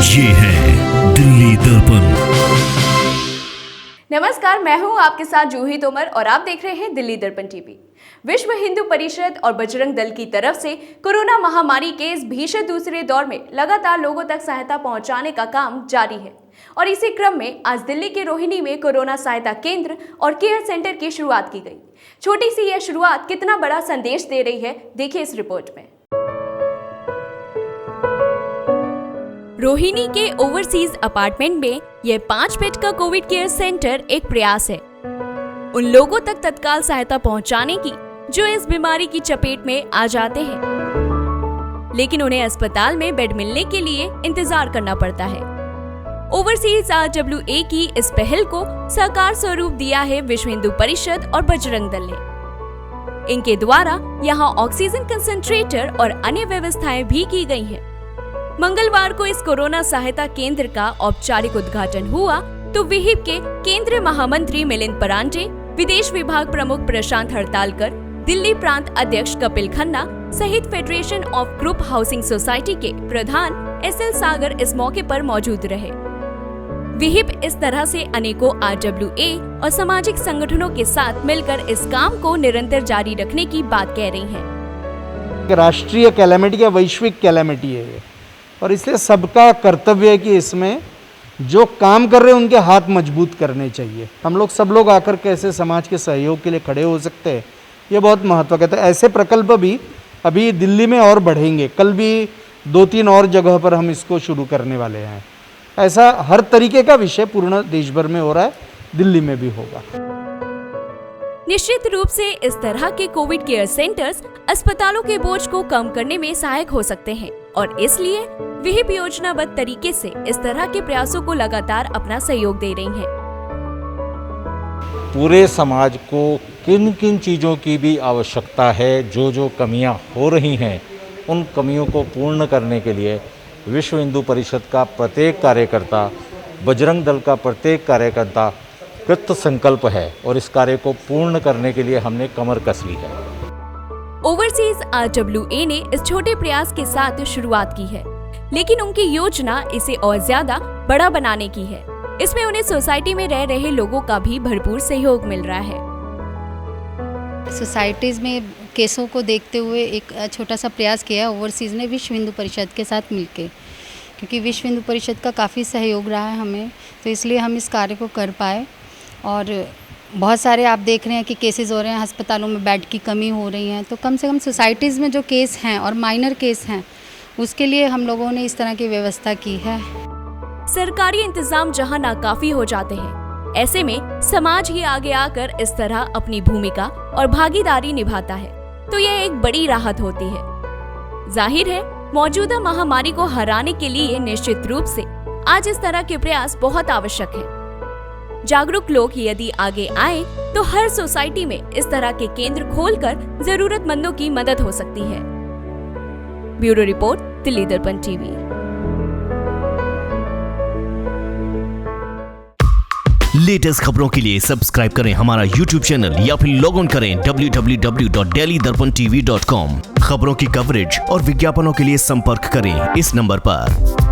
ये है दिल्ली दर्पण। नमस्कार, मैं हूं आपके साथ जूही तोमर और आप देख रहे हैं दिल्ली दर्पण टीवी। विश्व हिंदू परिषद और बजरंग दल की तरफ से कोरोना महामारी के इस भीषण दूसरे दौर में लगातार लोगों तक सहायता पहुंचाने का काम जारी है और इसी क्रम में आज दिल्ली के रोहिणी में कोरोना सहायता केंद्र और केयर सेंटर की शुरुआत की गई। छोटी सी यह शुरुआत कितना बड़ा संदेश दे रही है, देखिए इस रिपोर्ट में। रोहिणी के ओवरसीज अपार्टमेंट में यह 5 बेड का कोविड केयर सेंटर एक प्रयास है उन लोगों तक तत्काल सहायता पहुंचाने की जो इस बीमारी की चपेट में आ जाते हैं, लेकिन उन्हें अस्पताल में बेड मिलने के लिए इंतजार करना पड़ता है। ओवरसीज RWA की इस पहल को साकार स्वरूप दिया है विश्व हिंदू परिषद और बजरंग दल ने। इनके द्वारा यहाँ ऑक्सीजन कंसंट्रेटर और अन्य व्यवस्थाएं भी की गई हैं। मंगलवार को इस कोरोना सहायता केंद्र का औपचारिक उद्घाटन हुआ तो विहिप के केंद्रीय महामंत्री मिलिंद परांडे, विदेश विभाग प्रमुख प्रशांत हड़तालकर, दिल्ली प्रांत अध्यक्ष कपिल खन्ना सहित federation of group housing society के प्रधान SL सागर इस मौके पर मौजूद रहे। विहिप इस तरह से अनेकों RWA और सामाजिक संगठनों के साथ मिलकर इस काम को निरंतर जारी रखने की बात कह रही हैं। राष्ट्रीय कैलेमिटी या वैश्विक कैलेमिटी है ये, और इसलिए सबका कर्तव्य है कि इसमें जो काम कर रहे हैं उनके हाथ मजबूत करने चाहिए। हम लोग सब लोग आकर कैसे समाज के सहयोग के लिए खड़े हो सकते हैं, ये बहुत महत्व का है। तो ऐसे प्रकल्प भी अभी दिल्ली में और बढ़ेंगे। कल भी 2-3 और जगह पर हम इसको शुरू करने वाले हैं। ऐसा हर तरीके का विषय पूर्ण देश भर में हो रहा है, दिल्ली में भी होगा। निश्चित रूप से इस तरह के कोविड केयर सेंटर्स अस्पतालों के बोझ को कम करने में सहायक हो सकते हैं और इसलिए विहिप योजनाबद्ध तरीके से इस तरह के प्रयासों को लगातार अपना सहयोग दे रही हैं। पूरे समाज को किन किन चीज़ों की भी आवश्यकता है, जो जो कमियां हो रही हैं, उन कमियों को पूर्ण करने के लिए विश्व हिंदू परिषद का प्रत्येक कार्यकर्ता, बजरंग दल का प्रत्येक कार्यकर्ता कृत संकल्प है और इस कार्य को पूर्ण करने के लिए हमने कमर कस ली है। ओवरसीज RWA ने इस छोटे प्रयास के साथ शुरुआत की है, लेकिन उनकी योजना इसे और ज्यादा बड़ा बनाने की है। इसमें उन्हें सोसाइटी में रह रहे लोगों का भी भरपूर सहयोग मिल रहा है। सोसाइटीज़ में केसों को देखते हुए एक छोटा सा प्रयास किया ओवरसीज़ ने विश्व हिंदू परिषद के साथ मिलके, क्योंकि विश्व हिंदू परिषद का काफ़ी सहयोग रहा है हमें, तो इसलिए हम इस कार्य को कर पाए। और बहुत सारे आप देख रहे हैं कि केसेस हो रहे हैं, अस्पतालों में बेड की कमी हो रही है, तो कम से कम सोसाइटीज़ में जो केस हैं और माइनर केस हैं उसके लिए हम लोगों ने इस तरह की व्यवस्था की है। सरकारी इंतजाम जहां नाकाफी हो जाते हैं, ऐसे में समाज ही आगे आकर इस तरह अपनी भूमिका और भागीदारी निभाता है तो यह एक बड़ी राहत होती है। जाहिर है मौजूदा महामारी को हराने के लिए निश्चित रूप से आज इस तरह के प्रयास बहुत आवश्यक है। जागरूक लोग यदि आगे आए तो हर सोसाइटी में इस तरह के केंद्र खोलकर जरूरतमंदों की मदद हो सकती है। ब्यूरो रिपोर्ट, दिल्ली दर्पण टीवी। लेटेस्ट खबरों के लिए सब्सक्राइब करें हमारा YouTube चैनल या फिर लॉग ऑन करें www.delhidarpantv.com। खबरों की कवरेज और विज्ञापनों के लिए संपर्क करें इस नंबर पर।